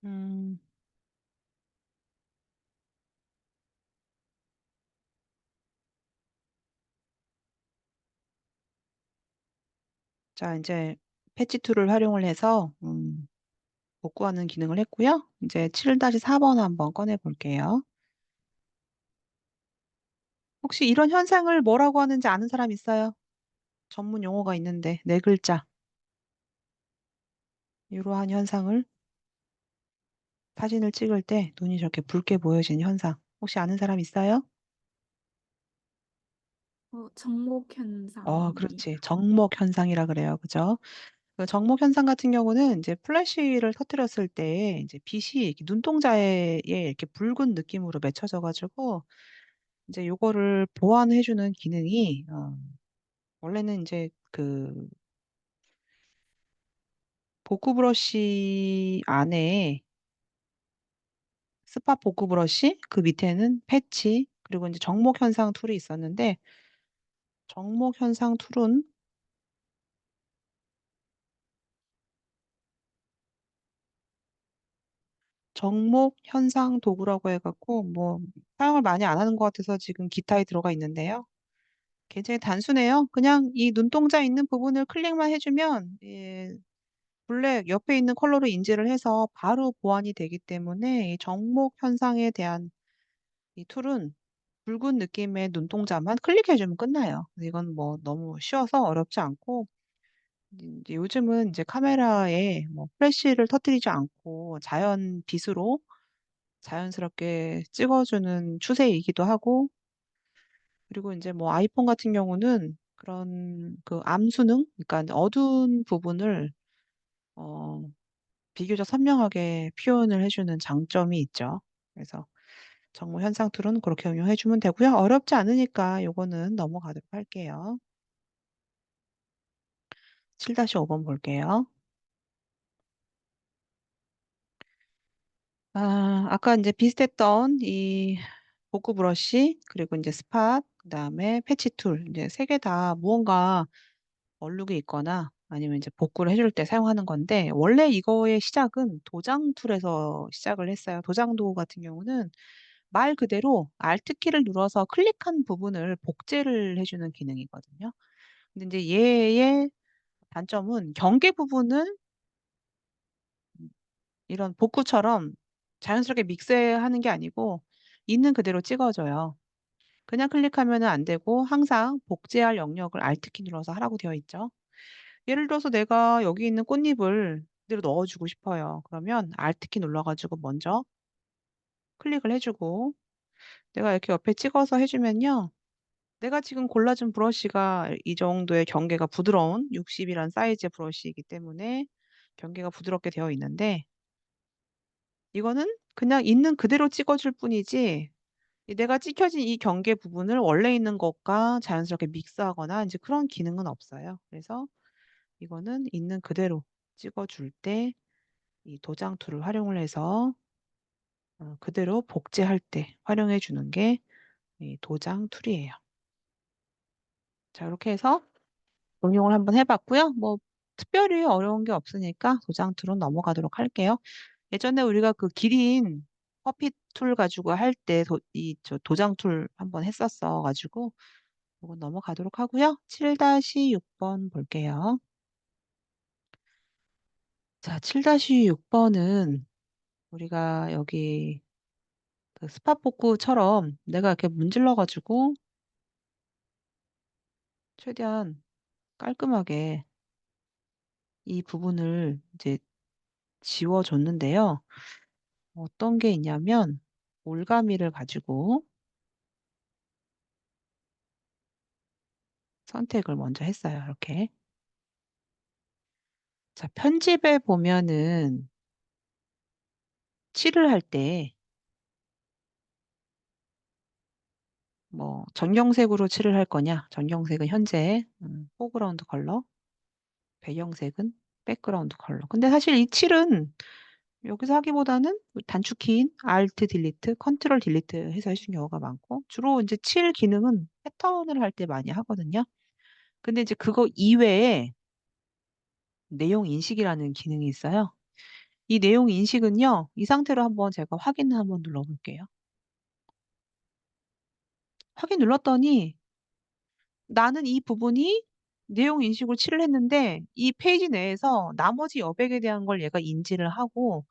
음, 자, 이제 패치 툴을 활용을 해서 복구하는 기능을 했고요. 이제 7-4번 한번 꺼내 볼게요. 혹시 이런 현상을 뭐라고 하는지 아는 사람 있어요? 전문 용어가 있는데 네 글자. 이러한 현상을 사진을 찍을 때 눈이 저렇게 붉게 보여지는 현상. 혹시 아는 사람 있어요? 정목 그렇지. 현상입니다. 정목 현상이라 그래요. 그죠? 그 정목 현상 같은 경우는 이제 플래시를 터뜨렸을 때 이제 빛이 이렇게 눈동자에 이렇게 붉은 느낌으로 맺혀져 가지고 이제 요거를 보완해주는 기능이 원래는 이제 그 복구 브러쉬 안에 스팟 복구 브러쉬 그 밑에는 패치 그리고 이제 정목 현상 툴이 있었는데 정목 현상 툴은 정목 현상 도구라고 해갖고 뭐 사용을 많이 안 하는 것 같아서 지금 기타에 들어가 있는데요. 굉장히 단순해요. 그냥 이 눈동자 있는 부분을 클릭만 해주면 블랙 옆에 있는 컬러로 인지를 해서 바로 보완이 되기 때문에 이 정목 현상에 대한 이 툴은 붉은 느낌의 눈동자만 클릭해주면 끝나요. 이건 뭐 너무 쉬워서 어렵지 않고 이제 요즘은 이제 카메라에 뭐 플래시를 터뜨리지 않고 자연 빛으로 자연스럽게 찍어주는 추세이기도 하고 그리고 이제 뭐 아이폰 같은 경우는 그런 그 암수능, 그러니까 어두운 부분을 어, 비교적 선명하게 표현을 해주는 장점이 있죠. 그래서 정보 현상 툴은 그렇게 응용해주면 되고요. 어렵지 않으니까 요거는 넘어가도록 할게요. 7-5번 볼게요. 아까 이제 비슷했던 이 복구 브러쉬, 그리고 이제 스팟, 그다음에 패치 툴, 이제 세 개 다 무언가 얼룩이 있거나 아니면 이제 복구를 해줄 때 사용하는 건데, 원래 이거의 시작은 도장 툴에서 시작을 했어요. 도장 도구 같은 경우는 말 그대로 Alt 키를 눌러서 클릭한 부분을 복제를 해주는 기능이거든요. 근데 이제 얘의 단점은 경계 부분을 이런 복구처럼 자연스럽게 믹스하는 게 아니고 있는 그대로 찍어줘요. 그냥 클릭하면 안 되고 항상 복제할 영역을 Alt 키 눌러서 하라고 되어 있죠. 예를 들어서 내가 여기 있는 꽃잎을 그대로 넣어주고 싶어요. 그러면 Alt 키 눌러가지고 먼저 클릭을 해주고 내가 이렇게 옆에 찍어서 해주면요. 내가 지금 골라준 브러쉬가 이 정도의 경계가 부드러운 60이란 사이즈의 브러쉬이기 때문에 경계가 부드럽게 되어 있는데 이거는 그냥 있는 그대로 찍어줄 뿐이지 내가 찍혀진 이 경계 부분을 원래 있는 것과 자연스럽게 믹스하거나 이제 그런 기능은 없어요. 그래서 이거는 있는 그대로 찍어줄 때 이 도장 툴을 활용을 해서 그대로 복제할 때 활용해 주는 게 이 도장 툴이에요. 자, 이렇게 해서 응용을 한번 해봤고요. 뭐 특별히 어려운 게 없으니까 도장 툴은 넘어가도록 할게요. 예전에 우리가 그 기린 퍼핏 툴 가지고 할 때 저 도장 툴 한번 했었어 가지고 이건 넘어가도록 하고요. 7-6번 볼게요. 자, 7-6번은 우리가 여기 그 스팟 복구처럼 내가 이렇게 문질러 가지고 최대한 깔끔하게 이 부분을 이제 지워줬는데요. 어떤 게 있냐면 올가미를 가지고 선택을 먼저 했어요. 이렇게. 자, 편집에 보면은 칠을 할 때 뭐 전경색으로 칠을 할 거냐? 전경색은 현재 포그라운드 컬러, 배경색은 백그라운드 컬러. 근데 사실 이 칠은 여기서 하기보다는 단축키인 Alt 딜리트, 컨트롤 딜리트 해서 해주는 경우가 많고 주로 이제 칠 기능은 패턴을 할 때 많이 하거든요. 근데 이제 그거 이외에 내용 인식이라는 기능이 있어요. 이 내용 인식은요, 이 상태로 한번 제가 확인을 한번 눌러볼게요. 확인 눌렀더니 나는 이 부분이 내용 인식으로 칠을 했는데 이 페이지 내에서 나머지 여백에 대한 걸 얘가 인지를 하고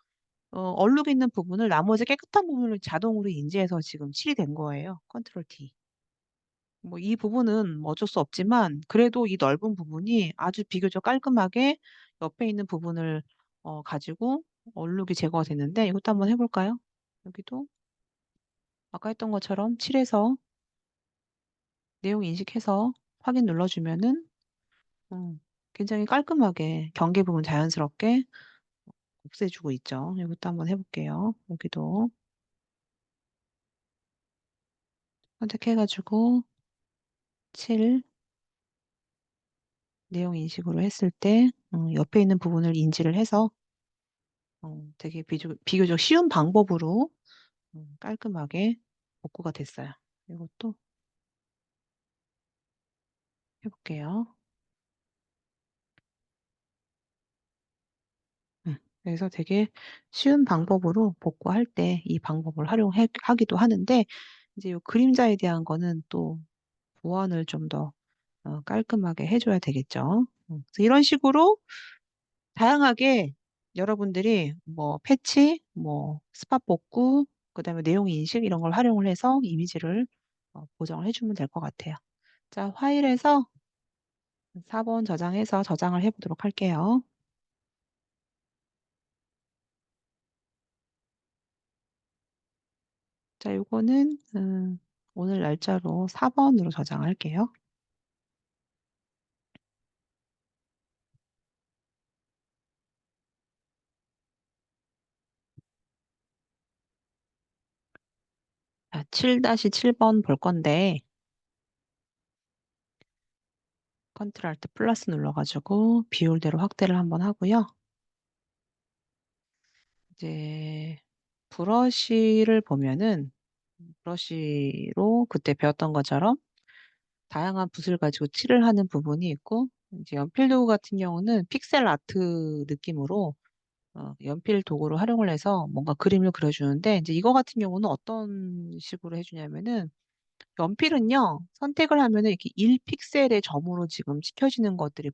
얼룩 있는 부분을 나머지 깨끗한 부분을 자동으로 인지해서 지금 칠이 된 거예요. 컨트롤 T. 뭐 이 부분은 뭐 어쩔 수 없지만 그래도 이 넓은 부분이 아주 비교적 깔끔하게 옆에 있는 부분을 가지고 얼룩이 제거가 됐는데 이것도 한번 해볼까요? 여기도 아까 했던 것처럼 칠해서 내용 인식해서 확인 눌러주면은 음, 굉장히 깔끔하게 경계 부분 자연스럽게 없애주고 있죠. 이것도 한번 해볼게요. 여기도 선택해가지고 칠 내용 인식으로 했을 때 옆에 있는 부분을 인지를 해서 되게 비교적 쉬운 방법으로 깔끔하게 복구가 됐어요. 이것도 해볼게요. 그래서 되게 쉬운 방법으로 복구할 때 이 방법을 활용하기도 하는데 이제 이 그림자에 대한 거는 또 보완을 좀 더 깔끔하게 해줘야 되겠죠. 그래서 이런 식으로 다양하게 여러분들이 뭐 패치, 뭐 스팟 복구, 그다음에 내용 인식 이런 걸 활용을 해서 이미지를 보정을 해주면 될 것 같아요. 자, 파일에서 4번 저장해서 저장을 해보도록 할게요. 자, 요거는 오늘 날짜로 4번으로 저장할게요. 자, 7-7번 볼 건데 컨트롤 알트 플러스 눌러가지고 비율대로 확대를 한번 하고요. 이제 브러쉬를 보면은 브러쉬로 그때 배웠던 것처럼 다양한 붓을 가지고 칠을 하는 부분이 있고 이제 연필 도구 같은 경우는 픽셀 아트 느낌으로 연필 도구를 활용을 해서 뭔가 그림을 그려주는데 이제 이거 같은 경우는 어떤 식으로 해주냐면은 연필은요 선택을 하면은 이렇게 1픽셀의 점으로 지금 찍혀지는 것들이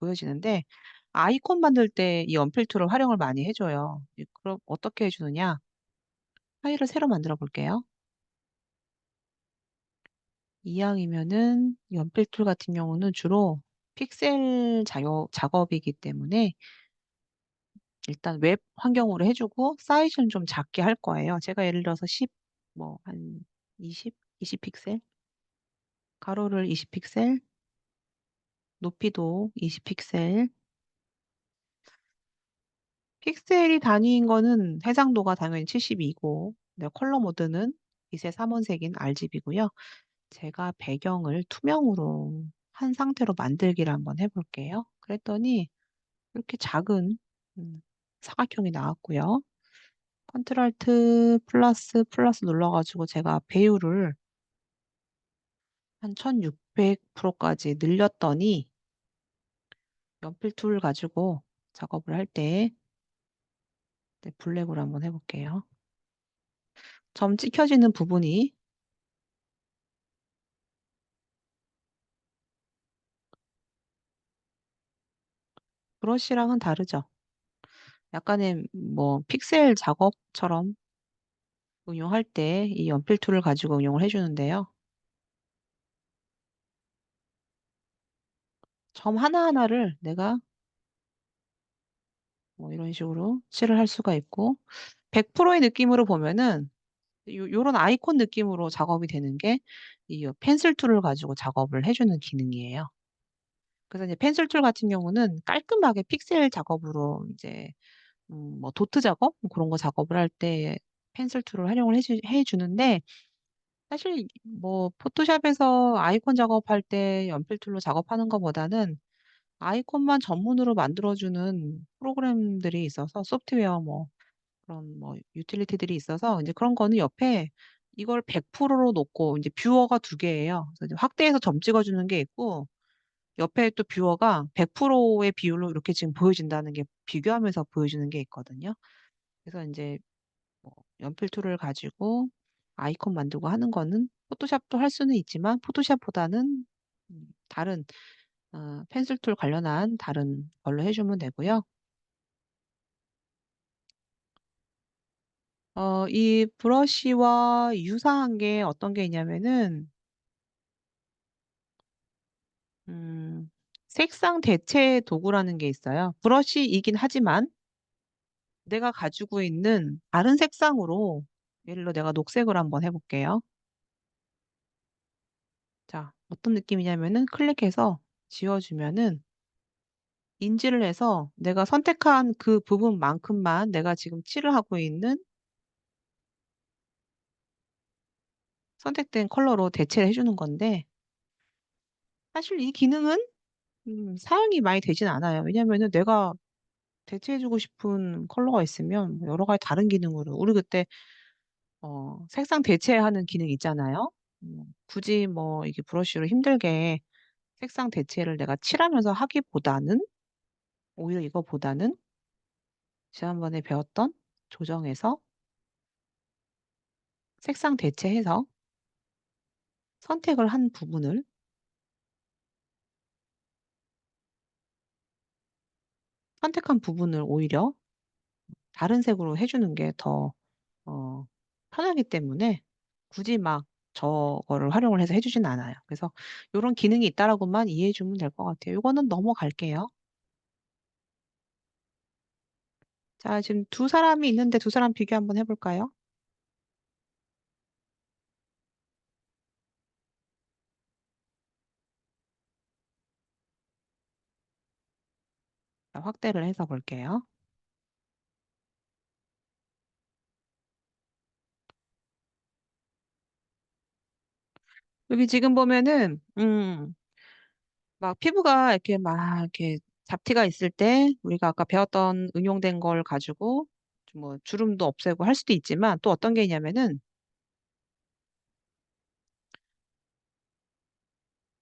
보여지는데 아이콘 만들 때 이 연필 툴을 활용을 많이 해줘요. 그럼 어떻게 해주느냐? 파일을 새로 만들어 볼게요. 이왕이면은 연필 툴 같은 경우는 주로 픽셀 작업이기 때문에 일단 웹 환경으로 해주고 사이즈는 좀 작게 할 거예요. 제가 예를 들어서 10, 뭐, 한 20픽셀, 가로를 20픽셀, 높이도 20픽셀. 픽셀이 단위인 거는 해상도가 당연히 72고, 컬러 모드는 빛의 삼원색인 RGB고요. 제가 배경을 투명으로 한 상태로 만들기를 한번 해볼게요. 그랬더니 이렇게 작은 사각형이 나왔고요. 컨트롤 알트 플러스 눌러가지고 제가 배율을 한 1600%까지 늘렸더니 연필 툴 가지고 작업을 할 때 블랙으로 한번 해볼게요. 점 찍혀지는 부분이 브러쉬랑은 다르죠. 약간의 뭐 픽셀 작업처럼 응용할 때 이 연필 툴을 가지고 응용을 해주는데요. 점 하나하나를 내가 뭐 이런 식으로 칠을 할 수가 있고 100%의 느낌으로 보면은 요런 아이콘 느낌으로 작업이 되는 게 이 펜슬 툴을 가지고 작업을 해주는 기능이에요. 그래서 이제 펜슬 툴 같은 경우는 깔끔하게 픽셀 작업으로 이제 뭐 도트 작업 그런 거 작업을 할 때 펜슬 툴을 활용을 해주는데 사실 뭐 포토샵에서 아이콘 작업할 때 연필 툴로 작업하는 것보다는 아이콘만 전문으로 만들어주는 프로그램들이 있어서 소프트웨어 뭐 그런 뭐 유틸리티들이 있어서 이제 그런 거는 옆에 이걸 100%로 놓고 이제 뷰어가 두 개예요. 그래서 이제 확대해서 점 찍어주는 게 있고 옆에 또 뷰어가 100%의 비율로 이렇게 지금 보여진다는 게 비교하면서 보여주는 게 있거든요. 그래서 이제 뭐 연필 툴을 가지고 아이콘 만들고 하는 거는 포토샵도 할 수는 있지만 포토샵보다는 다른 펜슬 툴 관련한 다른 걸로 해주면 되고요. 이 브러쉬와 유사한 게 어떤 게 있냐면은 음, 색상 대체 도구라는 게 있어요. 브러쉬이긴 하지만 내가 가지고 있는 다른 색상으로 예를 들어 내가 녹색으로 한번 해볼게요. 자, 어떤 느낌이냐면은 클릭해서 지워주면은 인지를 해서 내가 선택한 그 부분만큼만 내가 지금 칠을 하고 있는 선택된 컬러로 대체를 해주는 건데 사실 이 기능은 사용이 많이 되진 않아요. 왜냐면은 내가 대체해주고 싶은 컬러가 있으면 뭐 여러 가지 다른 기능으로 우리 그때 색상 대체하는 기능 있잖아요. 굳이 뭐 이게 브러쉬로 힘들게 색상 대체를 내가 칠하면서 하기보다는 오히려 이거보다는 지난번에 배웠던 조정에서 색상 대체해서 선택을 한 부분을 선택한 부분을 오히려 다른 색으로 해주는 게 더 편하기 때문에 굳이 막 저거를 활용을 해서 해주진 않아요. 그래서 이런 기능이 있다라고만 이해해 주면 될 것 같아요. 이거는 넘어갈게요. 자, 지금 두 사람이 있는데 두 사람 비교 한번 해볼까요? 자, 확대를 해서 볼게요. 여기 지금 보면은, 막 피부가 이렇게 막 이렇게 잡티가 있을 때 우리가 아까 배웠던 응용된 걸 가지고 뭐 주름도 없애고 할 수도 있지만 또 어떤 게 있냐면은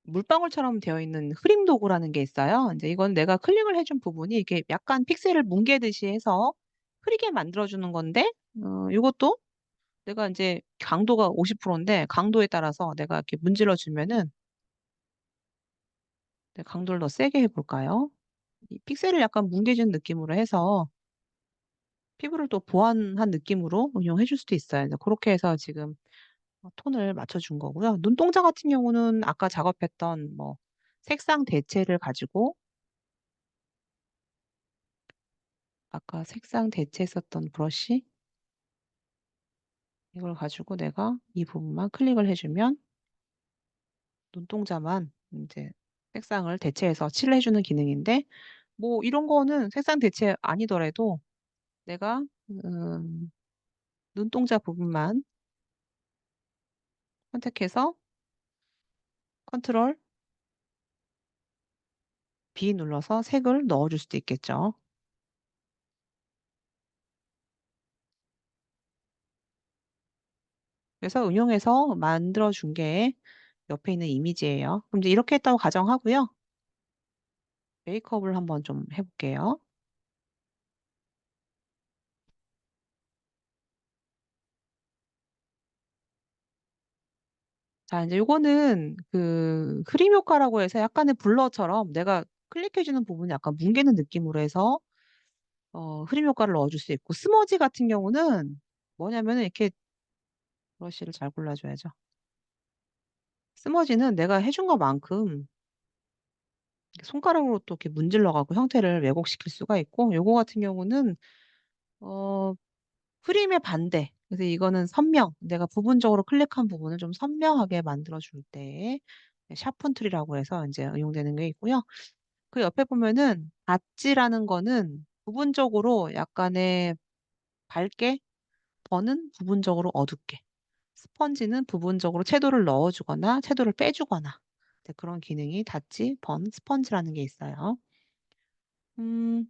물방울처럼 되어 있는 흐림 도구라는 게 있어요. 이제 이건 내가 클릭을 해준 부분이 이렇게 약간 픽셀을 뭉개듯이 해서 흐리게 만들어주는 건데, 이것도 내가 이제 강도가 50%인데 강도에 따라서 내가 이렇게 문질러 주면은 강도를 더 세게 해볼까요? 이 픽셀을 약간 뭉개준 느낌으로 해서 피부를 또 보완한 느낌으로 응용해 줄 수도 있어요. 그래서 그렇게 해서 지금 톤을 맞춰준 거고요. 눈동자 같은 경우는 아까 작업했던 뭐 색상 대체를 가지고 아까 색상 대체했었던 브러쉬 이걸 가지고 내가 이 부분만 클릭을 해주면 눈동자만 이제 색상을 대체해서 칠해주는 기능인데 뭐 이런 거는 색상 대체 아니더라도 내가 눈동자 부분만 선택해서 컨트롤 B 눌러서 색을 넣어줄 수도 있겠죠. 그래서 응용해서 만들어준 게 옆에 있는 이미지예요. 그럼 이제 이렇게 했다고 가정하고요. 메이크업을 한번 좀 해볼게요. 자, 이제 요거는 그 흐림 효과라고 해서 약간의 블러처럼 내가 클릭해주는 부분이 약간 뭉개는 느낌으로 해서 흐림 효과를 넣어줄 수 있고 스머지 같은 경우는 뭐냐면은 이렇게 브러쉬를 잘 골라줘야죠. 스머지는 내가 해준 것만큼 손가락으로 또 이렇게 문질러가고 형태를 왜곡시킬 수가 있고 요거 같은 경우는 어, 흐림의 반대. 그래서 이거는 선명. 내가 부분적으로 클릭한 부분을 좀 선명하게 만들어줄 때 샤픈 툴이라고 해서 이제 응용되는 게 있고요. 그 옆에 보면은 닷지라는 거는 부분적으로 약간의 밝게 버는 부분적으로 어둡게 스펀지는 부분적으로 채도를 넣어주거나 채도를 빼주거나 네, 그런 기능이 닷지, 번, 스펀지라는 게 있어요. 음,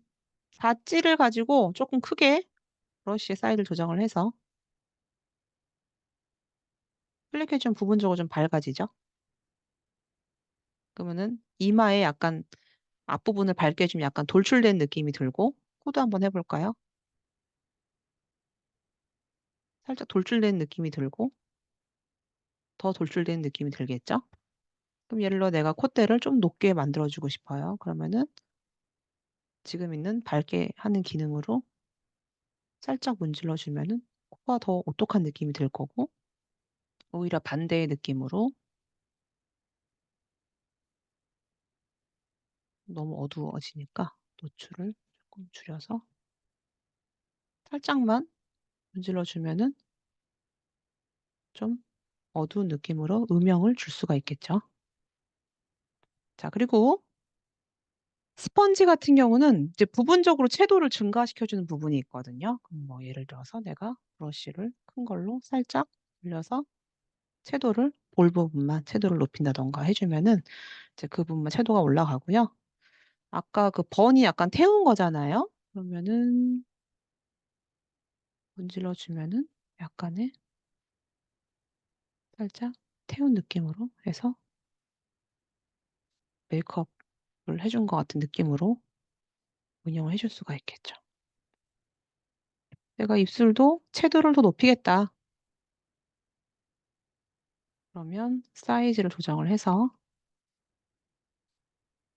닷지를 가지고 조금 크게 브러쉬의 사이즈를 조정을 해서 클릭해주면 부분적으로 좀 밝아지죠. 그러면은 이마에 약간 앞부분을 밝게 해주면 약간 돌출된 느낌이 들고, 코도 한번 해볼까요? 살짝 돌출된 느낌이 들고, 더 돌출된 느낌이 들겠죠? 그럼 예를 들어 내가 콧대를 좀 높게 만들어주고 싶어요. 그러면은 지금 있는 밝게 하는 기능으로 살짝 문질러 주면은 코가 더 오똑한 느낌이 들 거고, 오히려 반대의 느낌으로 너무 어두워지니까 노출을 조금 줄여서 살짝만 문질러 주면은 좀 어두운 느낌으로 음영을 줄 수가 있겠죠. 자, 그리고 스펀지 같은 경우는 이제 부분적으로 채도를 증가시켜주는 부분이 있거든요. 그럼 뭐 예를 들어서 내가 브러쉬를 큰 걸로 살짝 올려서 채도를 볼 부분만 채도를 높인다던가 해주면은 이제 그 부분만 채도가 올라가고요. 아까 그 번이 약간 태운 거잖아요. 그러면은 문질러 주면은 약간의 살짝 태운 느낌으로 해서 메이크업을 해준 것 같은 느낌으로 운영을 해줄 수가 있겠죠. 내가 입술도 채도를 더 높이겠다. 그러면 사이즈를 조정을 해서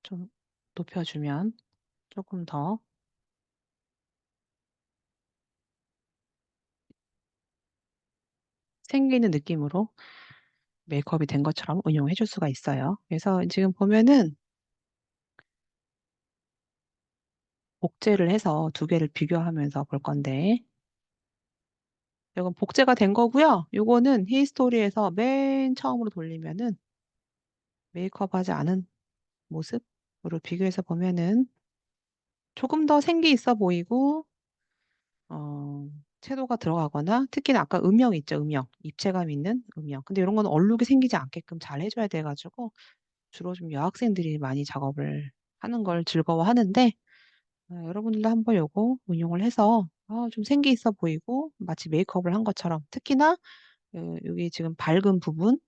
좀 높여주면 조금 더 생기는 느낌으로 메이크업이 된 것처럼 응용해 줄 수가 있어요. 그래서 지금 보면은 복제를 해서 두 개를 비교하면서 볼 건데, 이건 복제가 된 거고요. 요거는 히스토리에서 맨 처음으로 돌리면은 메이크업 하지 않은 모습으로 비교해서 보면은 조금 더 생기 있어 보이고, 채도가 들어가거나, 특히나 아까 음영 있죠, 음영. 입체감 있는 음영. 근데 이런 거는 얼룩이 생기지 않게끔 잘 해줘야 돼가지고, 주로 좀 여학생들이 많이 작업을 하는 걸 즐거워하는데, 여러분들도 한번 요거 응용을 해서 좀 생기 있어 보이고 마치 메이크업을 한 것처럼, 특히나 여기 지금 밝은 부분,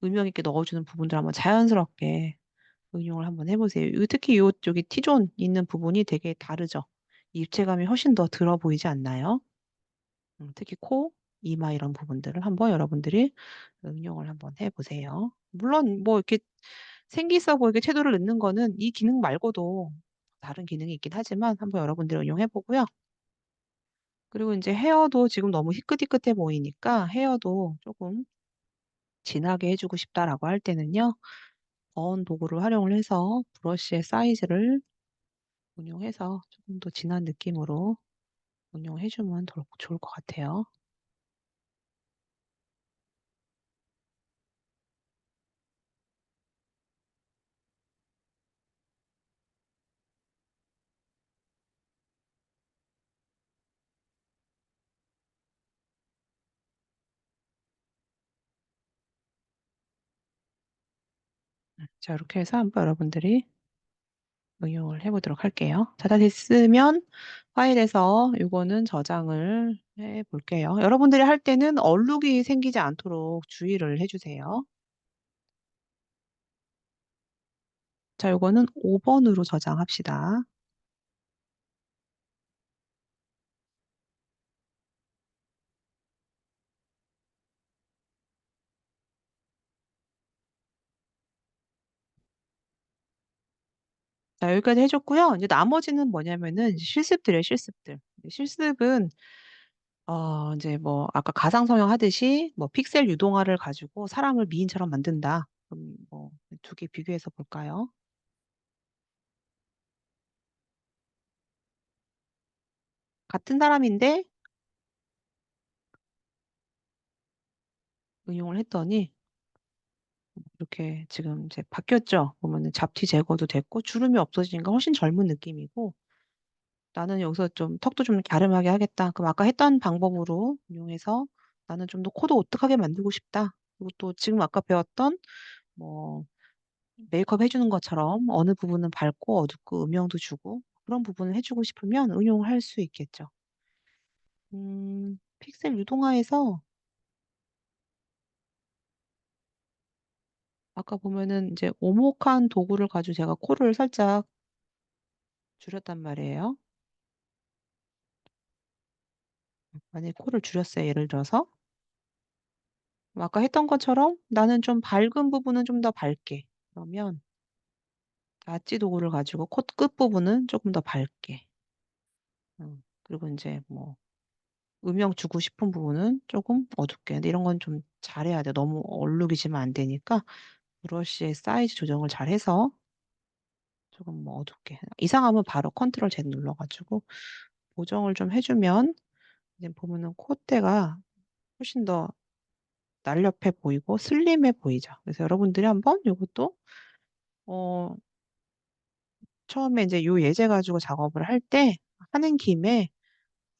음영 있게 넣어주는 부분들 한번 자연스럽게 응용을 한번 해보세요. 특히 여기 T존 있는 부분이 되게 다르죠. 입체감이 훨씬 더 들어 보이지 않나요? 특히 코, 이마 이런 부분들을 한번 여러분들이 응용을 한번 해보세요. 물론 뭐 이렇게 생기 있어 보이게 채도를 넣는 거는 이 기능 말고도 다른 기능이 있긴 하지만 한번 여러분들이 응용해 보고요. 그리고 이제 헤어도 지금 너무 희끗희끗해 보이니까 헤어도 조금 진하게 해주고 싶다라고 할 때는요. 거운 도구를 활용을 해서 브러쉬의 사이즈를 운용해서 조금 더 진한 느낌으로 운용해주면 더 좋을 것 같아요. 자, 이렇게 해서 한번 여러분들이 응용을 해보도록 할게요. 자, 다 됐으면 파일에서 이거는 저장을 해 볼게요. 여러분들이 할 때는 얼룩이 생기지 않도록 주의를 해주세요. 자, 이거는 5번으로 저장합시다. 자, 여기까지 해줬고요. 이제 나머지는 뭐냐면은 실습들이에요, 실습들. 실습은 이제 뭐 아까 가상 성형 하듯이 뭐 픽셀 유동화를 가지고 사람을 미인처럼 만든다. 그럼 뭐 두 개 비교해서 볼까요? 같은 사람인데 응용을 했더니 이렇게 지금 이제 바뀌었죠. 보면은 잡티 제거도 됐고 주름이 없어지니까 훨씬 젊은 느낌이고, 나는 여기서 좀 턱도 좀 갸름하게 하겠다. 그럼 아까 했던 방법으로 응용해서 나는 좀 더 코도 오똑하게 만들고 싶다. 그리고 또 지금 아까 배웠던 뭐 메이크업 해주는 것처럼 어느 부분은 밝고 어둡고 음영도 주고 그런 부분을 해주고 싶으면 응용을 할 수 있겠죠. 픽셀 유동화에서 아까 보면은 이제 오목한 도구를 가지고 제가 코를 살짝 줄였단 말이에요. 만약에 코를 줄였어요, 예를 들어서. 아까 했던 것처럼 나는 좀 밝은 부분은 좀 더 밝게. 그러면 낫지 도구를 가지고 코 끝부분은 쪼금 더 밝게. 그리고 인제 뭐 음영 주고 싶은 부분은 쪼금 어둡게. 근데 이런 건 좀 잘해야 돼요. 너무 얼룩이지면 안 되니까 브러쉬의 사이즈 조정을 잘해서 조금 뭐 어둡게. 이상하면 바로 컨트롤 Z 눌러 가지고 보정을 좀 해 주면 이제 보면은 콧대가 훨씬 더 날렵해 보이고 슬림해 보이죠. 그래서 여러분들이 한번 요것도 어 처음에 인제 요 예제 가지고 작업을 할 때 하는 김에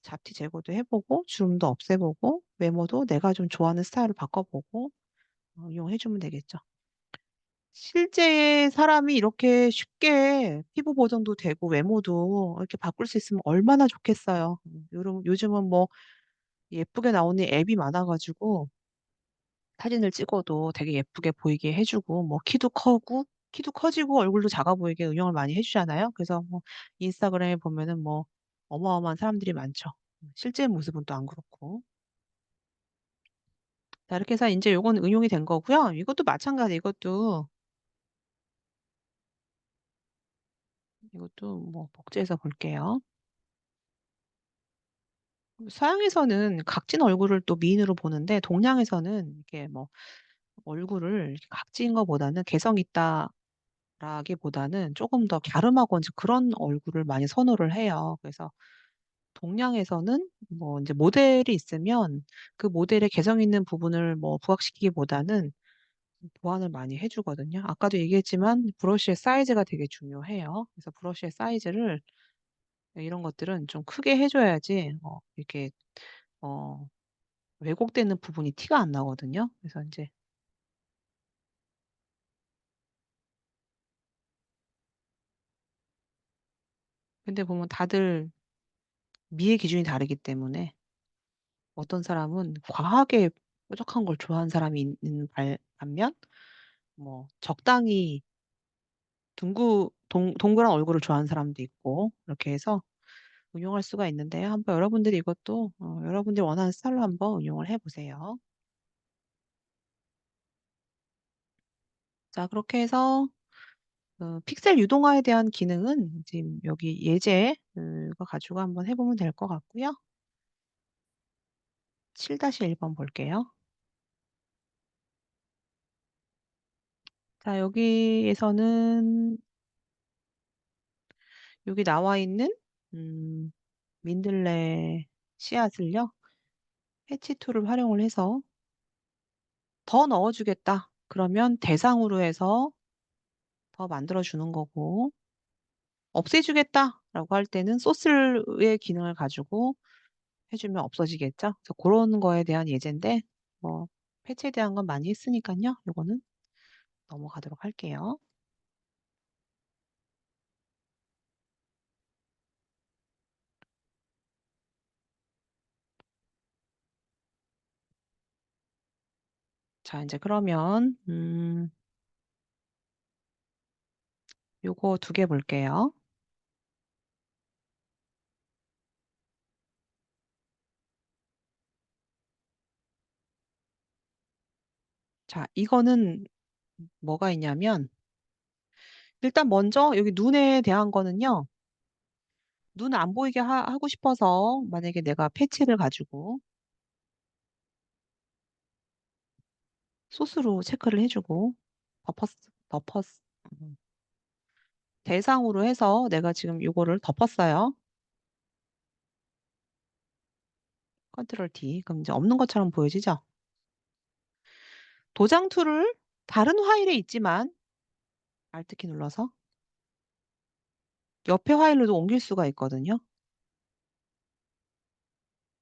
잡티 제거도 해 보고 주름도 없애 보고 외모도 내가 좀 좋아하는 스타일로 바꿔 보고 이용해 주면 되겠죠. 실제 사람이 이렇게 쉽게 피부 보정도 되고 외모도 이렇게 바꿀 수 있으면 얼마나 좋겠어요. 요즘은 뭐 예쁘게 나오는 앱이 많아 가지고 사진을 찍어도 되게 예쁘게 보이게 해 주고 뭐 키도 커지고 얼굴도 작아 보이게 응용을 많이 해 주잖아요. 그래서 뭐 인스타그램에 보면은 뭐 어마어마한 사람들이 많죠. 실제 모습은 또 안 그렇고. 자 이렇게 해서 인제 요거는 응용이 된 거고요. 이것도 마찬가지 이것도 뭐 복제해서 볼게요. 서양에서는 각진 얼굴을 또 미인으로 보는데 동양에서는 이렇게 뭐 얼굴을 이렇게 각진 거보다는 개성 있다라기보다는 쪼금 더 갸름하고 인제 그런 얼굴을 많이 선호를 해요. 그래서 동양에서는 뭐 인제 모델이 있으면 그 모델의 개성 있는 부분을 뭐 부각시키기보다는 보완을 많이 해 주거든요. 아까도 얘기했지만 브러쉬의 사이즈가 되게 중요해요. 그래서 브러쉬의 사이즈를 이런 것들은 좀 크게 해 줘야지 이렇게 어 왜곡되는 부분이 티가 안 나거든요. 그래서 인제 근데 보면 다들 미의 기준이 다르기 때문에 어떤 사람은 과하게 뾰족한 걸 좋아하는 사람이 있는 반면 뭐 적당히 동그란 얼굴을 좋아하는 사람도 있고 이렇게 해서 응용할 수가 있는데요. 한번 여러분들이 이것도 여러분들이 원하는 스타일로 한번 응용을 해 보세요. 자 그렇게 해서 픽셀 유동화에 대한 기능은 지금 여기 예제 그거 가지고 한번 해 보면 될 것 같고요. 7-1번 볼게요. 자 여기에서는 여기 나와 있는 음 민들레 씨앗을요. 패치 툴을 활용을 해서 "더 넣어 주겠다." 그러면 대상으로 해서 더 만들어 주는 거고 "없애 주겠다."라고 할 때는 소스의 기능을 가지고 해 주면 없어지겠죠. 그래서 고런 거에 대한 예제인데 뭐 패치에 대한 건 많이 했으니깐요. 요거는 넘어가도록 할게요. 자 인제 그러면 요거 2개 볼게요. 자 이거는 뭐가 있냐면 일단 먼저 여기 눈에 대한 거는요. 눈 안 보이게 하고 싶어서 만약에 내가 패치를 가지고 소스로 체크를 해 주고 덮었 음 대상으로 해서 내가 지금 요거를 덮었어요. 컨트롤 D. 그럼 이제 없는 것처럼 보여지죠? 도장 툴을 다른 파일에 있지만 Alt 키 눌러서 옆에 파일로도 옮길 수가 있거든요.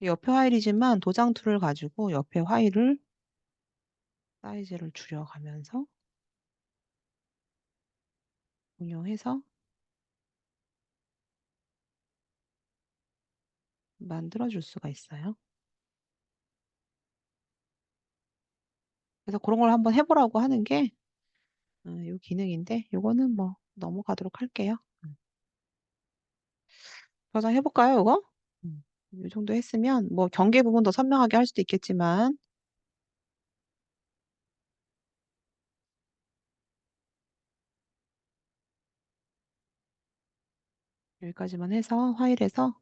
옆에 파일이지만 도장 툴을 가지고 옆에 파일을 사이즈를 줄여 가면서 응용해서 만들어 줄 수가 있어요. 그래서 고런 걸 한번 해 보라고 하는 게 요 기능인데 요거는 뭐 넘어가도록 할게요. 저장해 볼까요, 이거? 음. 요 정도 했으면 뭐 경계 부분 더 선명하게 할 수도 있겠지만 여기까지만 해서 파일에서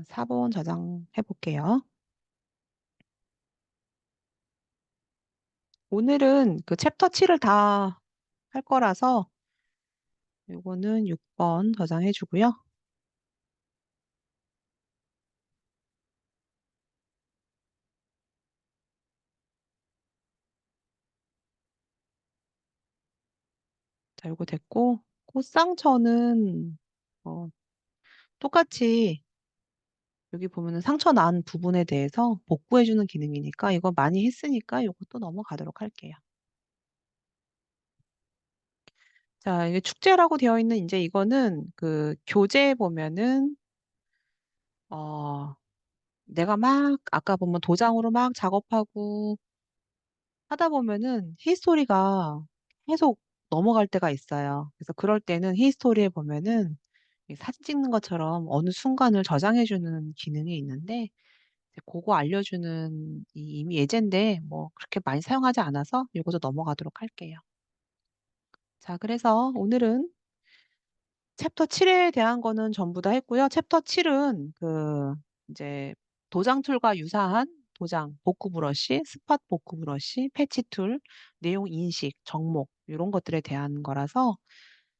4번 저장해 볼게요. 오늘은 그 챕터 7을 다 할 거라서 요거는 6번 저장해 주고요. 자, 요거 됐고 꽃상처는 똑같이 여기 보면은 상처 난 부분에 대해서 복구해 주는 기능이니까 이거 많이 했으니까 요것도 넘어가도록 할게요. 자, 이게 축제라고 되어 있는 이제 이거는 그 교재에 보면은 어 내가 막 아까 보면 도장으로 막 작업하고 하다 보면은 히스토리가 계속 넘어갈 때가 있어요. 그래서 그럴 때는 히스토리에 보면은 이 사진 찍는 것처럼 어느 순간을 저장해 주는 기능이 있는데 이제 그거 알려주는 이미 예제인데 뭐 그렇게 많이 사용하지 않아서 이것도 넘어가도록 할게요. 자, 그래서 오늘은 챕터 7에 대한 거는 전부 다 했고요. 챕터 7은 그 이제 도장 툴과 유사한 도장, 복구 브러쉬, 스팟 복구 브러쉬, 패치 툴, 내용 인식, 정목 이런 것들에 대한 거라서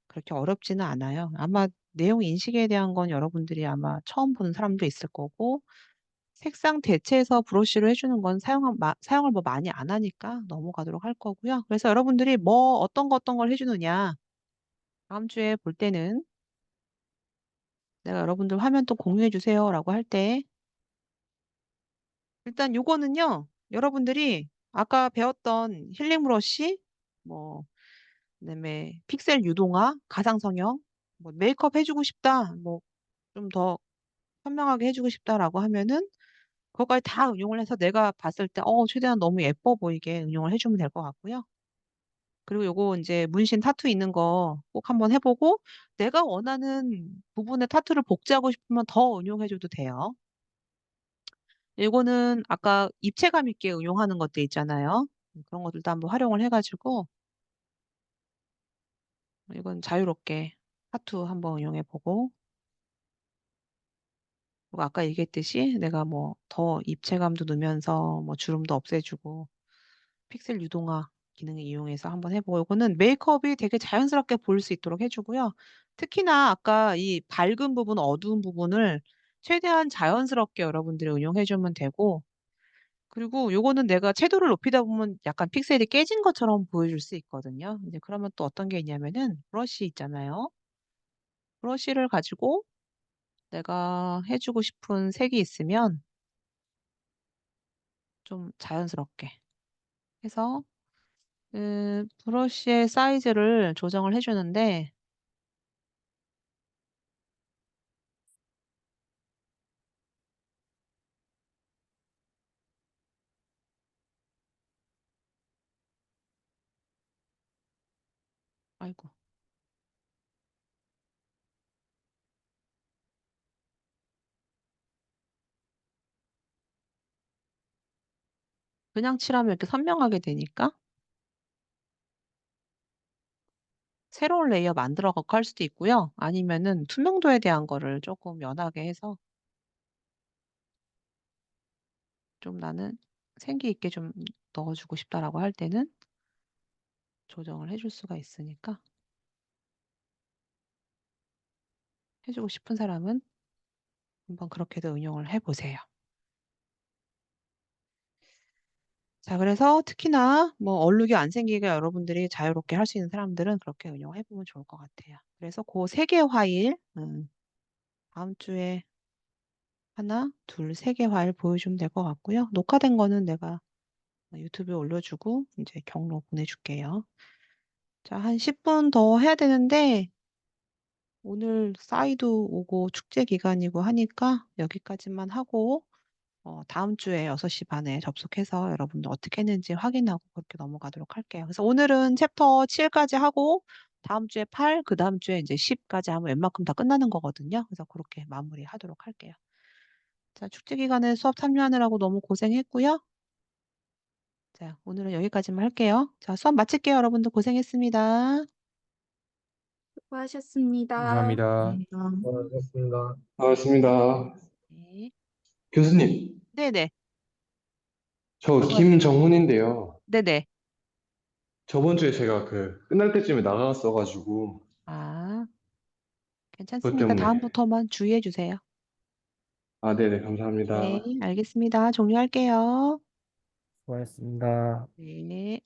그렇게 어렵지는 않아요. 아마 내용 인식에 대한 건 여러분들이 아마 처음 보는 사람도 있을 거고 색상 대체해서 브러쉬로 해주는 건 사용을 뭐 많이 안 하니까 넘어가도록 할 거고요. 그래서 여러분들이 뭐 어떤 걸 해주느냐 다음 주에 볼 때는 내가 여러분들 화면 또 공유해 주세요라고 할 때 일단 요거는요. 여러분들이 아까 배웠던 힐링 브러쉬 뭐 그다음에 픽셀 유동화, 가상 성형, 뭐 메이크업 해주고 싶다. 뭐 좀 더 선명하게 해주고 싶다라고 하면은 그거까지 다 응용을 해서 내가 봤을 때 최대한 너무 예뻐 보이게 응용을 해주면 될 것 같고요. 그리고 요거 이제 문신 타투 있는 거 꼭 한번 해보고 내가 원하는 부분에 타투를 복제하고 싶으면 더 응용해줘도 돼요. 이거는 아까 입체감 있게 응용하는 것들 있잖아요. 그런 것들도 한번 활용을 해가지고 이건 자유롭게 타투 한번 응용해보고 그리고 아까 얘기했듯이 내가 뭐 더 입체감도 넣으면서 뭐 주름도 없애주고 픽셀 유동화 기능을 이용해서 한번 해보고 이거는 메이크업이 되게 자연스럽게 보일 수 있도록 해주고요. 특히나 아까 이 밝은 부분, 어두운 부분을 최대한 자연스럽게 여러분들이 응용해주면 되고 그리고 요거는 내가 채도를 높이다 보면 약간 픽셀이 깨진 것처럼 보여줄 수 있거든요. 이제 그러면 또 어떤 게 있냐면은 브러쉬 있잖아요. 브러쉬를 가지고 내가 해주고 싶은 색이 있으면 좀 자연스럽게 해서 브러쉬의 사이즈를 조정을 해주는데 아이고 그냥 칠하면 이렇게 선명하게 되니까 새로운 레이어 만들어 갖고 할 수도 있고요. 아니면은 투명도에 대한 거를 조금 연하게 해서 좀 나는 생기 있게 좀 넣어주고 싶다라고 할 때는 조정을 해줄 수가 있으니까 해주고 싶은 사람은 한번 그렇게도 응용을 해보세요. 자, 그래서 특히나 뭐 얼룩이 안 생기게 여러분들이 자유롭게 할 수 있는 사람들은 그렇게 응용해보면 좋을 것 같아요. 그래서 그 세 개 화일, 다음 주에 하나, 둘, 세 개 화일 보여주면 될 것 같고요. 녹화된 거는 내가 유튜브에 올려주고 이제 경로 보내줄게요. 자, 한 10분 더 해야 되는데 오늘 싸이도 오고 축제 기간이고 하니까 여기까지만 하고 다음 주에 6시 반에 접속해서 여러분들 어떻게 했는지 확인하고 그렇게 넘어가도록 할게요. 그래서 오늘은 챕터 7까지 하고 다음 주에 8, 그 다음 주에 이제 10까지 하면 웬만큼 다 끝나는 거거든요. 그래서 그렇게 마무리하도록 할게요. 자, 축제 기간에 수업 참여하느라고 너무 고생했고요. 자, 오늘은 여기까지만 할게요. 자, 수업 마칠게요. 여러분들 고생했습니다. 수고하셨습니다. 감사합니다. 네. 고맙습니다. 반갑습니다. 네. 교수님, 네네. 저 어, 김정훈인데요. 네네. 저번 주에 제가 끝날 때쯤에 나갔어가지고, 아, 그것 괜찮습니다. 때문에. 다음부터만 주의해 주세요. 아, 네네, 네, 감사합니다. 알겠습니다. 종료할게요. 수고하셨습니다. 네.